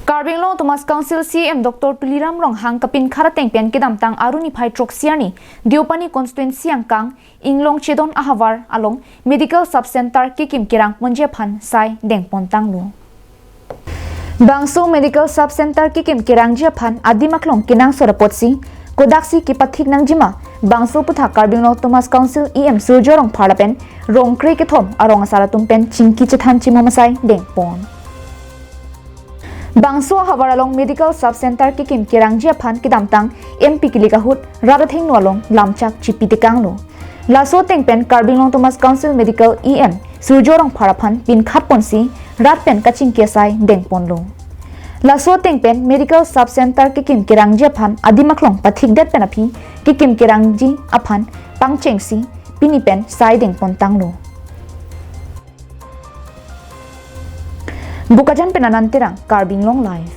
Inglong Thomas Council CM Dr. Tuliram Rong hang kapin kharateng pen kidam tang aruni phai troxiani Diopani constituency angkang Inglong Chedon ahavar along medical subcenter kekim kirang monje phan sai deng pontang lu Bangso medical subcenter kekim kirang je phan adimaklong kinang sorapotsi kodaksi kipathik nang jima Bangso putha Inglong Thomas Council EM surjorong pharapen rong kre ke thom arong asar pen chingki chethan chimomasai deng pon Bangso ahavar along medical subcenter kekim kelangji aphan kidamtang MP kilikahut radathing nolong lamchak chipitikang lo laso tengpen Inglong Thomas Council medical EM surjorong pharaphan pin khatponsi ratpen kachingki sai dengpon lo laso tengpen medical subcenter kekim kelangji aphan adimaklong pathik det penapi kekim kelangji aphan pangchengsi pinipen sai dengpon tanglo Bukajan penanantirang Inglong Live